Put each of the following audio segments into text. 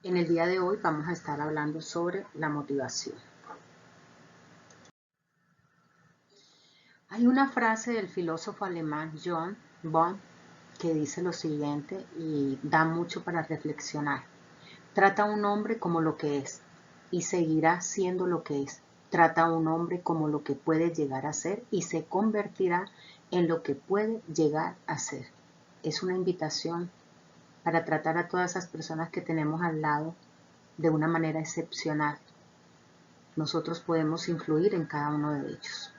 En el día de hoy vamos a estar hablando sobre la motivación. Hay una frase del filósofo alemán John Bonn que dice lo siguiente y da mucho para reflexionar. Trata a un hombre como lo que es y seguirá siendo lo que es. Trata a un hombre como lo que puede llegar a ser y se convertirá en lo que puede llegar a ser. Es una invitación para tratar a todas esas personas que tenemos al lado de una manera excepcional. Nosotros podemos influir en cada uno de ellos.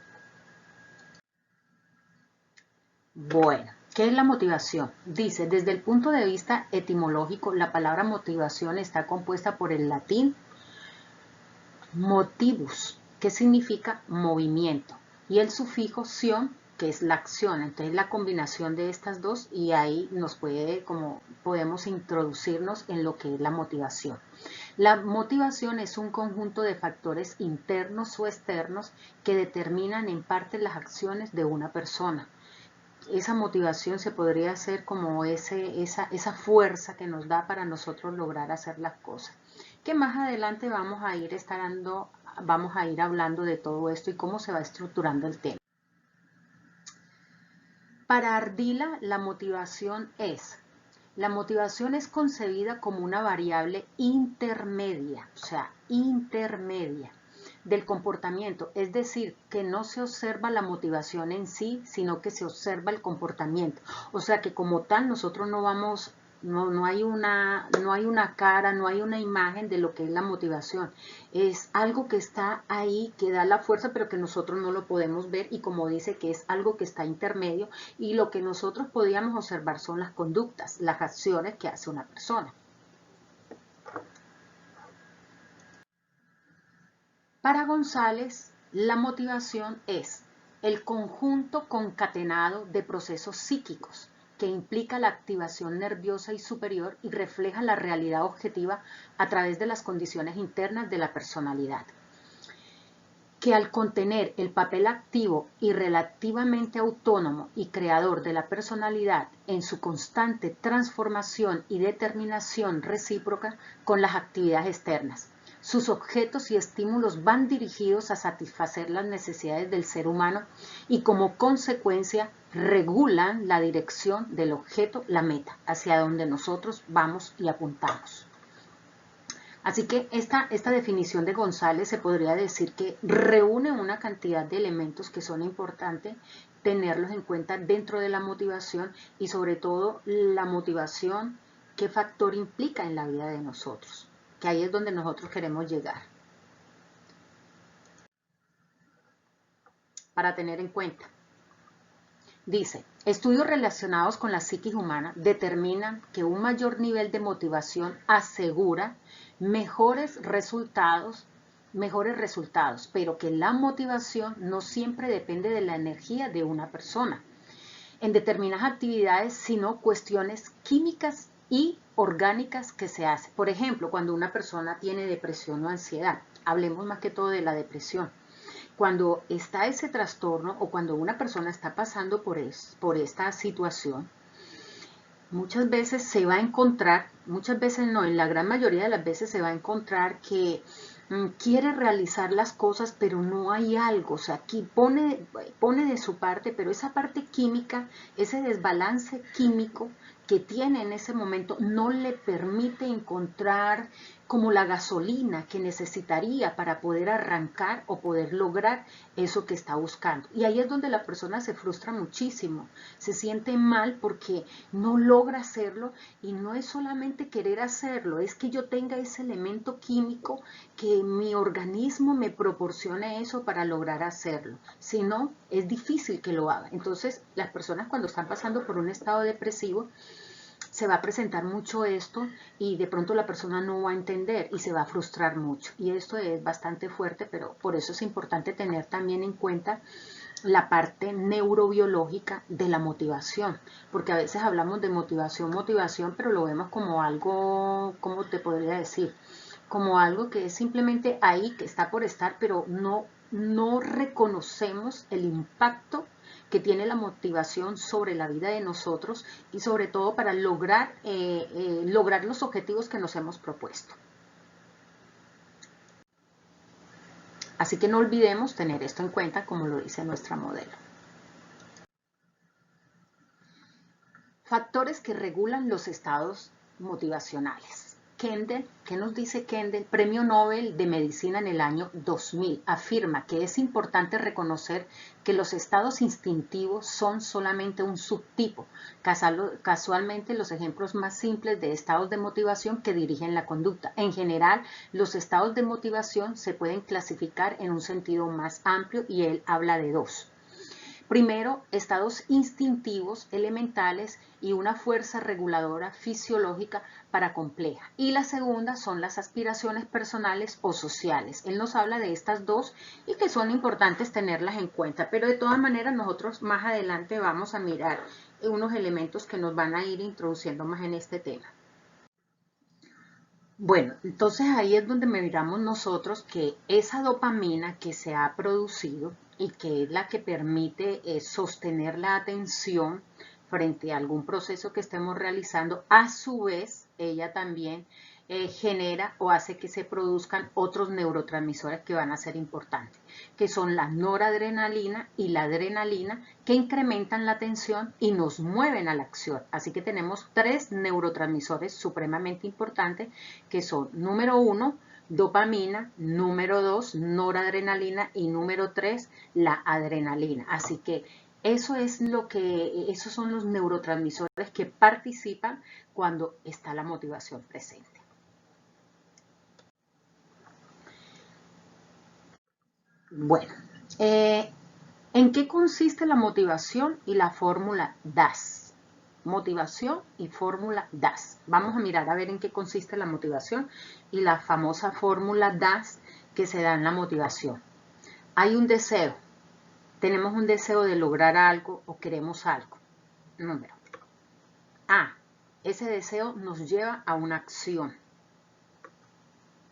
Bueno, ¿qué es la motivación? Dice, desde el punto de vista etimológico, la palabra motivación está compuesta por el latín motivus, que significa movimiento, y el sufijo sion, que es la acción. Entonces la combinación de estas dos y ahí podemos introducirnos en lo que es la motivación. La motivación es un conjunto de factores internos o externos que determinan en parte las acciones de una persona. Esa motivación se podría hacer como esa fuerza que nos da para nosotros lograr hacer las cosas. Que más adelante vamos a ir hablando de todo esto y cómo se va estructurando el tema. Para Ardila, la motivación es concebida como una variable intermedia, o sea, intermedia del comportamiento, es decir, que no se observa la motivación en sí, sino que se observa el comportamiento. O sea que como tal nosotros no hay una cara, no hay una imagen de lo que es la motivación. Es algo que está ahí, que da la fuerza, pero que nosotros no lo podemos ver y como dice que es algo que está intermedio y lo que nosotros podíamos observar son las conductas, las acciones que hace una persona. Para González, la motivación es el conjunto concatenado de procesos psíquicos que implica la activación nerviosa y superior y refleja la realidad objetiva a través de las condiciones internas de la personalidad, que al contener el papel activo y relativamente autónomo y creador de la personalidad en su constante transformación y determinación recíproca con las actividades externas. Sus objetos y estímulos van dirigidos a satisfacer las necesidades del ser humano y como consecuencia regulan la dirección del objeto, la meta, hacia donde nosotros vamos y apuntamos. Así que esta definición de González se podría decir que reúne una cantidad de elementos que son importantes tenerlos en cuenta dentro de la motivación y sobre todo la motivación, qué factor implica en la vida de nosotros, que ahí es donde nosotros queremos llegar. Para tener en cuenta. Dice, estudios relacionados con la psiquis humana determinan que un mayor nivel de motivación asegura mejores resultados, pero que la motivación no siempre depende de la energía de una persona en determinadas actividades, sino cuestiones químicas y orgánicas que se hacen. Por ejemplo, cuando una persona tiene depresión o ansiedad, hablemos más que todo de la depresión. Cuando está ese trastorno o cuando una persona está pasando por esta situación, muchas veces se va a encontrar, muchas veces no, en la gran mayoría de las veces se va a encontrar que quiere realizar las cosas, pero no hay algo, o sea, aquí pone de su parte, pero esa parte química, ese desbalance químico que tiene en ese momento no le permite encontrar como la gasolina que necesitaría para poder arrancar o poder lograr eso que está buscando. Y ahí es donde la persona se frustra muchísimo, se siente mal porque no logra hacerlo y no es solamente querer hacerlo, es que yo tenga ese elemento químico que mi organismo me proporcione eso para lograr hacerlo. Si no, es difícil que lo haga. Entonces, las personas cuando están pasando por un estado depresivo, se va a presentar mucho esto y de pronto la persona no va a entender y se va a frustrar mucho. Y esto es bastante fuerte, pero por eso es importante tener también en cuenta la parte neurobiológica de la motivación, porque a veces hablamos de motivación, pero lo vemos como algo, ¿cómo te podría decir? Como algo que es simplemente ahí, que está por estar, pero no reconocemos el impacto que tiene la motivación sobre la vida de nosotros y sobre todo para lograr los objetivos que nos hemos propuesto. Así que no olvidemos tener esto en cuenta, como lo dice nuestra modelo. Factores que regulan los estados motivacionales. Kendall, ¿qué nos dice Kendall? Premio Nobel de Medicina en el año 2000, afirma que es importante reconocer que los estados instintivos son solamente un subtipo, casualmente los ejemplos más simples de estados de motivación que dirigen la conducta. En general, los estados de motivación se pueden clasificar en un sentido más amplio y él habla de dos. Primero, estados instintivos elementales y una fuerza reguladora fisiológica para compleja. Y la segunda son las aspiraciones personales o sociales. Él nos habla de estas dos y que son importantes tenerlas en cuenta, pero de todas maneras nosotros más adelante vamos a mirar unos elementos que nos van a ir introduciendo más en este tema. Bueno, entonces ahí es donde miramos nosotros que esa dopamina que se ha producido y que es la que permite sostener la atención frente a algún proceso que estemos realizando, a su vez ella también genera o hace que se produzcan otros neurotransmisores que van a ser importantes, que son la noradrenalina y la adrenalina, que incrementan la atención y nos mueven a la acción. Así que tenemos tres neurotransmisores supremamente importantes, que son, número 1, dopamina, número 2, noradrenalina y número 3, la adrenalina. Así que esos son los neurotransmisores que participan cuando está la motivación presente. Bueno, ¿en qué consiste la motivación y la fórmula DAS? Motivación y fórmula DAS. Vamos a mirar a ver en qué consiste la motivación y la famosa fórmula DAS que se da en la motivación. Hay un deseo, tenemos un deseo de lograr algo o queremos algo. Número A, ese deseo nos lleva a una acción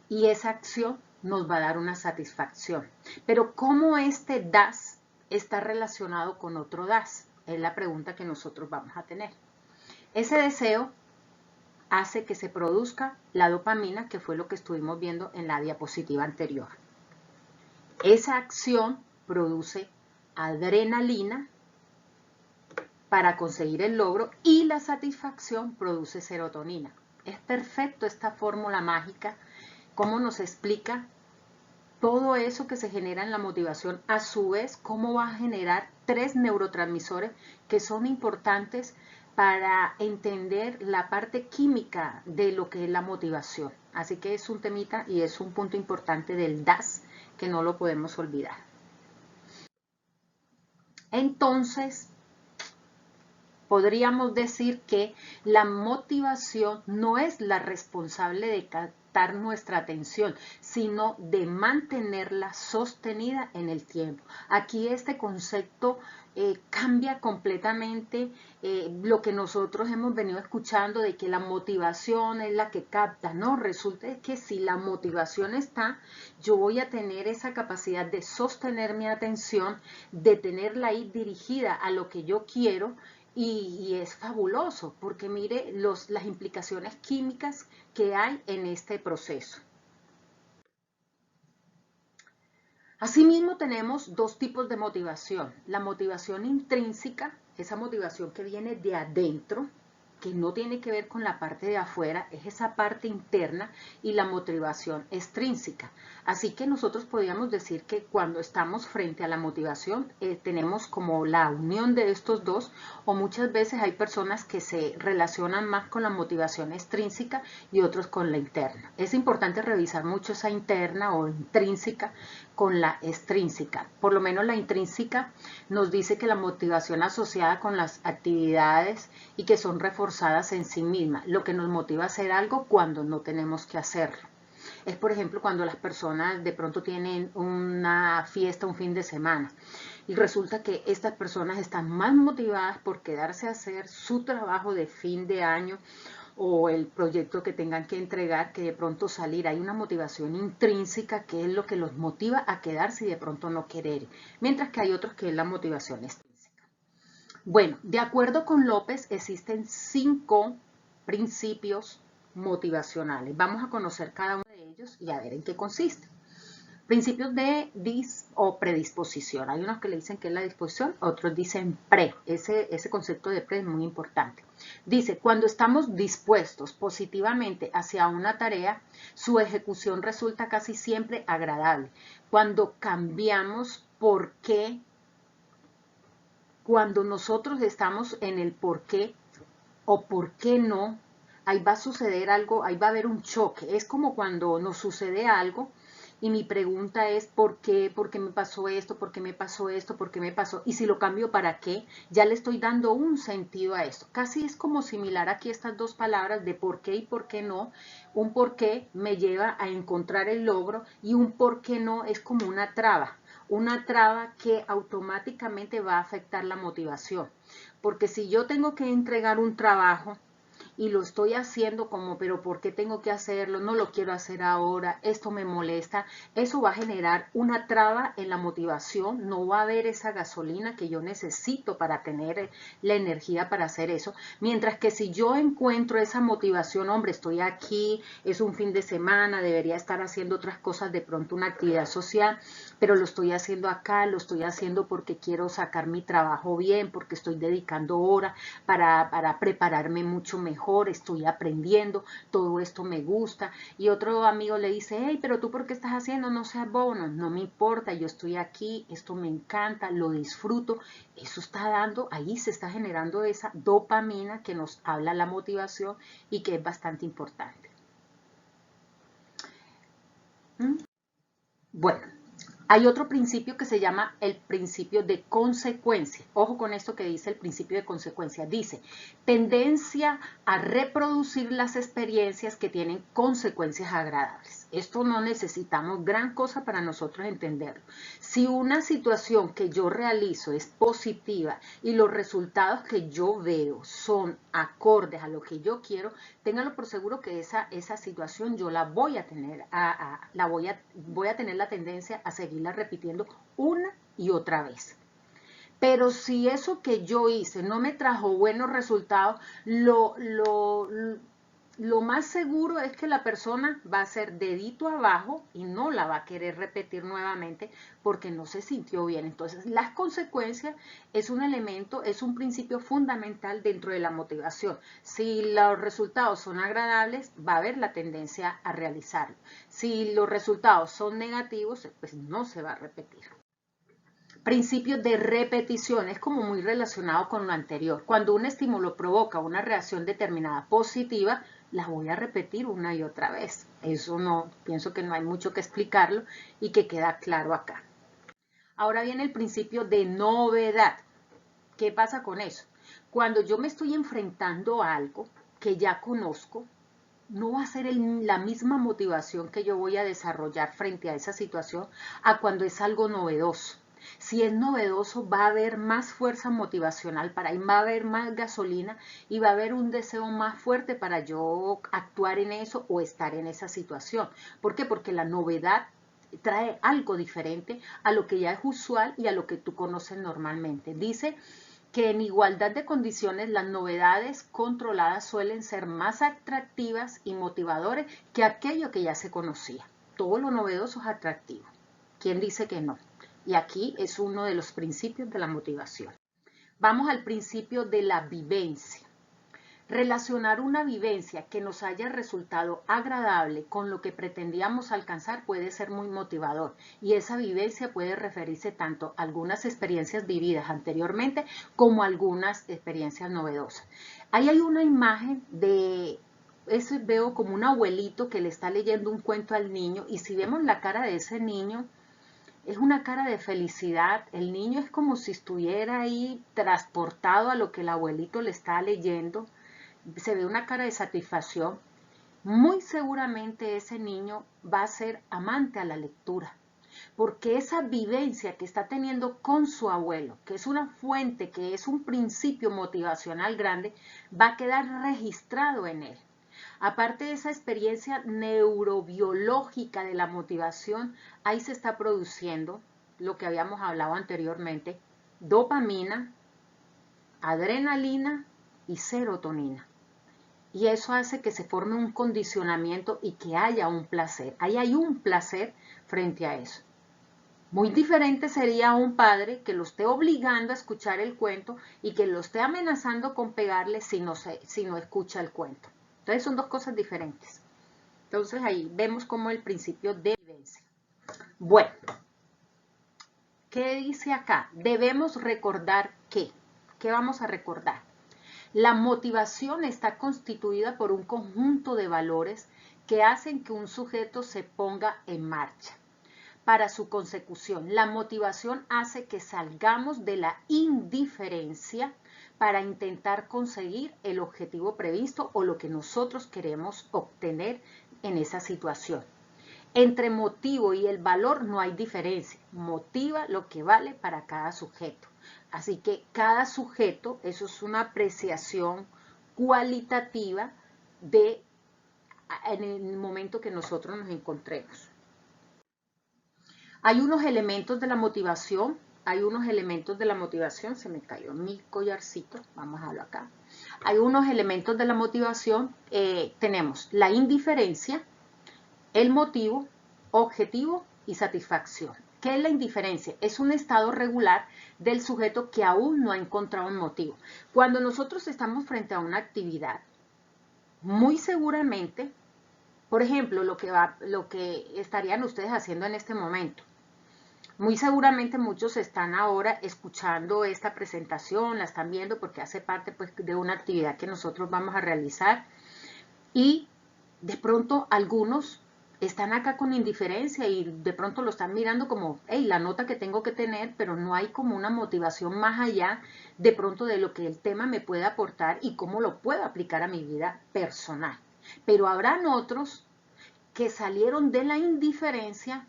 y esa acción nos va a dar una satisfacción. Pero ¿cómo este DAS está relacionado con otro DAS? Es la pregunta que nosotros vamos a tener. Ese deseo hace que se produzca la dopamina, que fue lo que estuvimos viendo en la diapositiva anterior. Esa acción produce adrenalina para conseguir el logro y la satisfacción produce serotonina. Es perfecto esta fórmula mágica, cómo nos explica todo eso que se genera en la motivación, a su vez cómo va a generar tres neurotransmisores que son importantes para entender la parte química de lo que es la motivación. Así que es un temita y es un punto importante del DAS que no lo podemos olvidar. Entonces, podríamos decir que la motivación no es la responsable de captar nuestra atención, sino de mantenerla sostenida en el tiempo. Aquí este concepto cambia completamente lo que nosotros hemos venido escuchando de que la motivación es la que capta. No, resulta que si la motivación está, yo voy a tener esa capacidad de sostener mi atención, de tenerla ahí dirigida a lo que yo quiero. Y es fabuloso porque mire las implicaciones químicas que hay en este proceso. Asimismo tenemos dos tipos de motivación. La motivación intrínseca, esa motivación que viene de adentro, que no tiene que ver con la parte de afuera, es esa parte interna, y la motivación extrínseca. Así que nosotros podríamos decir que cuando estamos frente a la motivación tenemos como la unión de estos dos, o muchas veces hay personas que se relacionan más con la motivación extrínseca y otros con la interna. Es importante revisar mucho esa interna o intrínseca con la extrínseca. Por lo menos la intrínseca nos dice que la motivación asociada con las actividades y que son reforzadas en sí mismas, lo que nos motiva a hacer algo cuando no tenemos que hacerlo. Es, por ejemplo, cuando las personas de pronto tienen una fiesta un fin de semana y resulta que estas personas están más motivadas por quedarse a hacer su trabajo de fin de año o el proyecto que tengan que entregar, que de pronto salir. Hay una motivación intrínseca que es lo que los motiva a quedarse y de pronto no querer, mientras que hay otros que es la motivación extrínseca. Bueno, de acuerdo con López, existen 5 principios motivacionales. Vamos a conocer cada uno de ellos y a ver en qué consiste. Principios de o predisposición. Hay unos que le dicen que es la disposición, otros dicen pre. Ese concepto de pre es muy importante. Dice, cuando estamos dispuestos positivamente hacia una tarea, su ejecución resulta casi siempre agradable. Cuando cambiamos por qué, cuando nosotros estamos en el por qué o por qué no, ahí va a suceder algo, ahí va a haber un choque. Es como cuando nos sucede algo y mi pregunta es ¿por qué me pasó esto? ¿Por qué me pasó esto? ¿Por qué me pasó? Y si lo cambio para qué, ya le estoy dando un sentido a esto. Casi es como similar aquí estas dos palabras de por qué y por qué no. Un por qué me lleva a encontrar el logro y un por qué no es como una traba que automáticamente va a afectar la motivación. Porque si yo tengo que entregar un trabajo y lo estoy haciendo como, pero ¿por qué tengo que hacerlo? No lo quiero hacer ahora, esto me molesta. Eso va a generar una traba en la motivación, no va a haber esa gasolina que yo necesito para tener la energía para hacer eso. Mientras que si yo encuentro esa motivación, hombre, estoy aquí, es un fin de semana, debería estar haciendo otras cosas, de pronto una actividad social, pero lo estoy haciendo acá, lo estoy haciendo porque quiero sacar mi trabajo bien, porque estoy dedicando horas para prepararme mucho mejor, estoy aprendiendo, todo esto me gusta. Y otro amigo le dice, hey, pero tú ¿por qué estás haciendo? No seas bobo, no me importa, yo estoy aquí, esto me encanta, lo disfruto. Eso está dando, ahí se está generando esa dopamina que nos habla la motivación y que es bastante importante. ¿Mm? Bueno, hay otro principio que se llama el principio de consecuencia. Ojo con esto que dice el principio de consecuencia. Dice, tendencia a reproducir las experiencias que tienen consecuencias agradables. Esto no necesitamos gran cosa para nosotros entenderlo. Si una situación que yo realizo es positiva y los resultados que yo veo son acordes a lo que yo quiero, ténganlo por seguro que esa situación yo la voy a tener, voy a tener la tendencia a seguirla repitiendo una y otra vez. Pero si eso que yo hice no me trajo buenos resultados, lo más seguro es que la persona va a hacer dedito abajo y no la va a querer repetir nuevamente porque no se sintió bien. Entonces, las consecuencias es un elemento, es un principio fundamental dentro de la motivación. Si los resultados son agradables, va a haber la tendencia a realizarlo. Si los resultados son negativos, pues no se va a repetir. Principio de repetición, es como muy relacionado con lo anterior. Cuando un estímulo provoca una reacción determinada positiva, la voy a repetir una y otra vez. Eso no, pienso que no hay mucho que explicarlo y que queda claro acá. Ahora viene el principio de novedad. ¿Qué pasa con eso? Cuando yo me estoy enfrentando a algo que ya conozco, no va a ser la misma motivación que yo voy a desarrollar frente a esa situación a cuando es algo novedoso. Si es novedoso, va a haber más fuerza motivacional para ahí, va a haber más gasolina y va a haber un deseo más fuerte para yo actuar en eso o estar en esa situación. ¿Por qué? Porque la novedad trae algo diferente a lo que ya es usual y a lo que tú conoces normalmente. Dice que en igualdad de condiciones las novedades controladas suelen ser más atractivas y motivadoras que aquello que ya se conocía. Todo lo novedoso es atractivo. ¿Quién dice que no? Y aquí es uno de los principios de la motivación. Vamos al principio de la vivencia. Relacionar una vivencia que nos haya resultado agradable con lo que pretendíamos alcanzar puede ser muy motivador y esa vivencia puede referirse tanto a algunas experiencias vividas anteriormente como a algunas experiencias novedosas. Ahí hay una imagen de eso, veo como un abuelito que le está leyendo un cuento al niño y si vemos la cara de ese niño es una cara de felicidad. El niño es como si estuviera ahí transportado a lo que el abuelito le está leyendo. Se ve una cara de satisfacción. Muy seguramente ese niño va a ser amante a la lectura, porque esa vivencia que está teniendo con su abuelo, que es una fuente, que es un principio motivacional grande, va a quedar registrado en él. Aparte de esa experiencia neurobiológica de la motivación, ahí se está produciendo lo que habíamos hablado anteriormente, dopamina, adrenalina y serotonina. Y eso hace que se forme un condicionamiento y que haya un placer. Ahí hay un placer frente a eso. Muy diferente sería un padre que lo esté obligando a escuchar el cuento y que lo esté amenazando con pegarle si no escucha el cuento. Entonces son dos cosas diferentes. Entonces ahí vemos como el principio de vivencia. Bueno, ¿qué dice acá? Debemos recordar ¿qué? ¿Qué vamos a recordar? La motivación está constituida por un conjunto de valores que hacen que un sujeto se ponga en marcha. Para su consecución, la motivación hace que salgamos de la indiferencia para intentar conseguir el objetivo previsto o lo que nosotros queremos obtener en esa situación. Entre motivo y el valor no hay diferencia. Motiva lo que vale para cada sujeto. Así que cada sujeto, eso es una apreciación cualitativa en el momento que nosotros nos encontremos. Hay unos elementos de la motivación, se me cayó mi collarcito, vamos a verlo acá. Hay unos elementos de la motivación, tenemos la indiferencia, el motivo, objetivo y satisfacción. ¿Qué es la indiferencia? Es un estado regular del sujeto que aún no ha encontrado un motivo. Cuando nosotros estamos frente a una actividad, muy seguramente, por ejemplo, lo que estarían ustedes haciendo en este momento, muy seguramente muchos están ahora escuchando esta presentación, la están viendo porque hace parte pues, de una actividad que nosotros vamos a realizar y de pronto algunos están acá con indiferencia y de pronto lo están mirando como, hey, la nota que tengo que tener, pero no hay como una motivación más allá de pronto de lo que el tema me puede aportar y cómo lo puedo aplicar a mi vida personal. Pero habrán otros que salieron de la indiferencia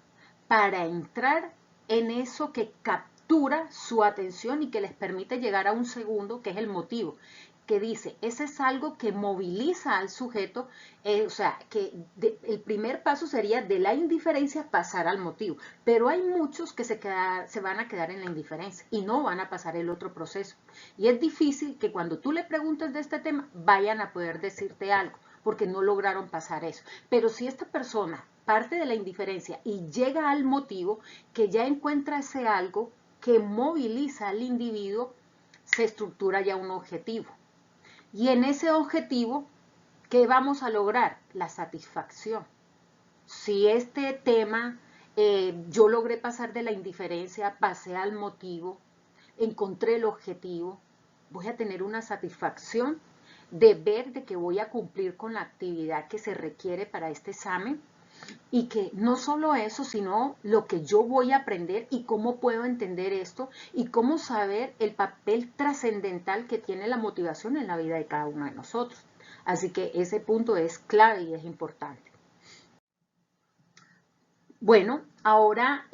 para entrar en eso que captura su atención y que les permite llegar a un segundo, que es el motivo, que dice, ese es algo que moviliza al sujeto, o sea, que el primer paso sería de la indiferencia pasar al motivo, pero hay muchos que se van a quedar en la indiferencia y no van a pasar el otro proceso. Y es difícil que cuando tú le preguntes de este tema, vayan a poder decirte algo, porque no lograron pasar eso. Pero si esta persona parte de la indiferencia y llega al motivo, que ya encuentra ese algo que moviliza al individuo, se estructura ya un objetivo. Y en ese objetivo, ¿qué vamos a lograr? La satisfacción. Si este tema, yo logré pasar de la indiferencia, pasé al motivo, encontré el objetivo, voy a tener una satisfacción de ver de que voy a cumplir con la actividad que se requiere para este examen y que no solo eso, sino lo que yo voy a aprender y cómo puedo entender esto y cómo saber el papel trascendental que tiene la motivación en la vida de cada uno de nosotros. Así que ese punto es clave y es importante. Bueno, ahora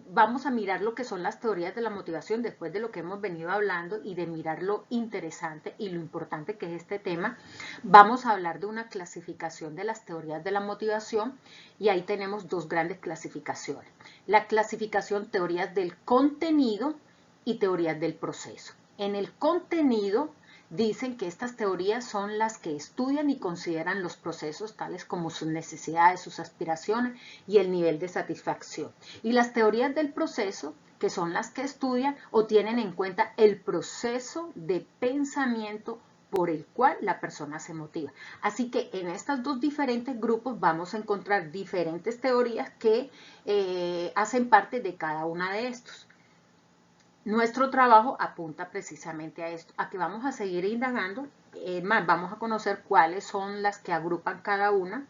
vamos a mirar lo que son las teorías de la motivación después de lo que hemos venido hablando y de mirar lo interesante y lo importante que es este tema. Vamos a hablar de una clasificación de las teorías de la motivación y ahí tenemos dos grandes clasificaciones. La clasificación teorías del contenido y teorías del proceso. En el contenido dicen que estas teorías son las que estudian y consideran los procesos tales como sus necesidades, sus aspiraciones y el nivel de satisfacción. Y las teorías del proceso, que son las que estudian o tienen en cuenta el proceso de pensamiento por el cual la persona se motiva. Así que en estos dos diferentes grupos vamos a encontrar diferentes teorías que hacen parte de cada una de estos. Nuestro trabajo apunta precisamente a esto, a que vamos a seguir indagando, más vamos a conocer cuáles son las que agrupan cada una.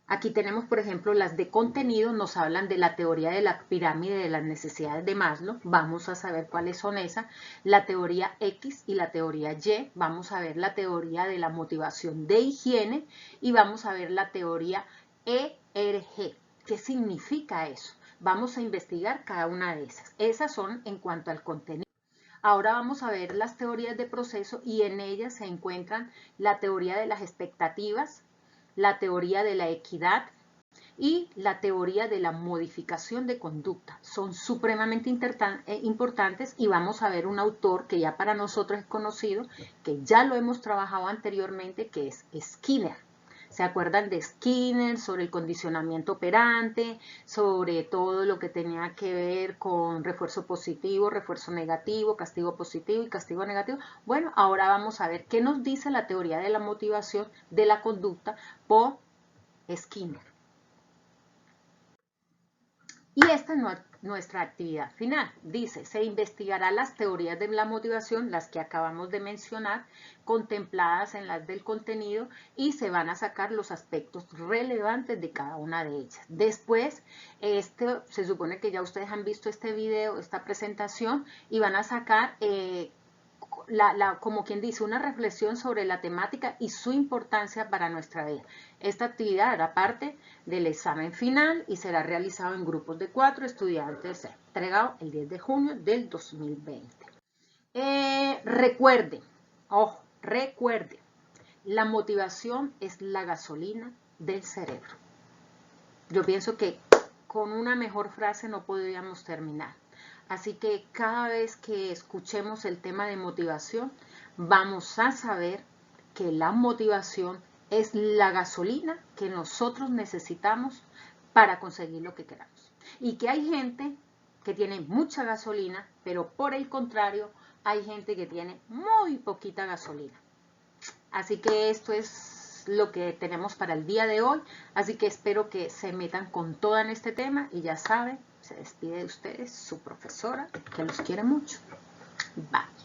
Aquí tenemos, por ejemplo, las de contenido, nos hablan de la teoría de la pirámide de las necesidades de Maslow, vamos a saber cuáles son esas, la teoría X y la teoría Y, vamos a ver la teoría de la motivación de higiene y vamos a ver la teoría ERG. ¿Qué significa eso? Vamos a investigar cada una de esas. Esas son en cuanto al contenido. Ahora vamos a ver las teorías de proceso y en ellas se encuentran la teoría de las expectativas, la teoría de la equidad, y la teoría de la modificación de conducta. Son supremamente importantes y vamos a ver un autor que ya para nosotros es conocido, que ya lo hemos trabajado anteriormente, que es Skinner. ¿Se acuerdan de Skinner sobre el condicionamiento operante, sobre todo lo que tenía que ver con refuerzo positivo, refuerzo negativo, castigo positivo y castigo negativo? Bueno, ahora vamos a ver qué nos dice la teoría de la motivación de la conducta por Skinner. Y esta es nuestra actividad final. Dice, se investigará las teorías de la motivación, las que acabamos de mencionar, contempladas en las del contenido, y se van a sacar los aspectos relevantes de cada una de ellas. Después, se supone que ya ustedes han visto este video, esta presentación, y van a sacar como quien dice, una reflexión sobre la temática y su importancia para nuestra vida. Esta actividad hará parte del examen final y será realizado en grupos de 4 estudiantes, entregado el 10 de junio del 2020. Recuerde, la motivación es la gasolina del cerebro. Yo pienso que con una mejor frase no podríamos terminar. Así que cada vez que escuchemos el tema de motivación, vamos a saber que la motivación es la gasolina que nosotros necesitamos para conseguir lo que queramos. Y que hay gente que tiene mucha gasolina, pero por el contrario, hay gente que tiene muy poquita gasolina. Así que esto es lo que tenemos para el día de hoy. Así que espero que se metan con todo en este tema y ya saben, se despide de ustedes su profesora, que los quiere mucho. Bye.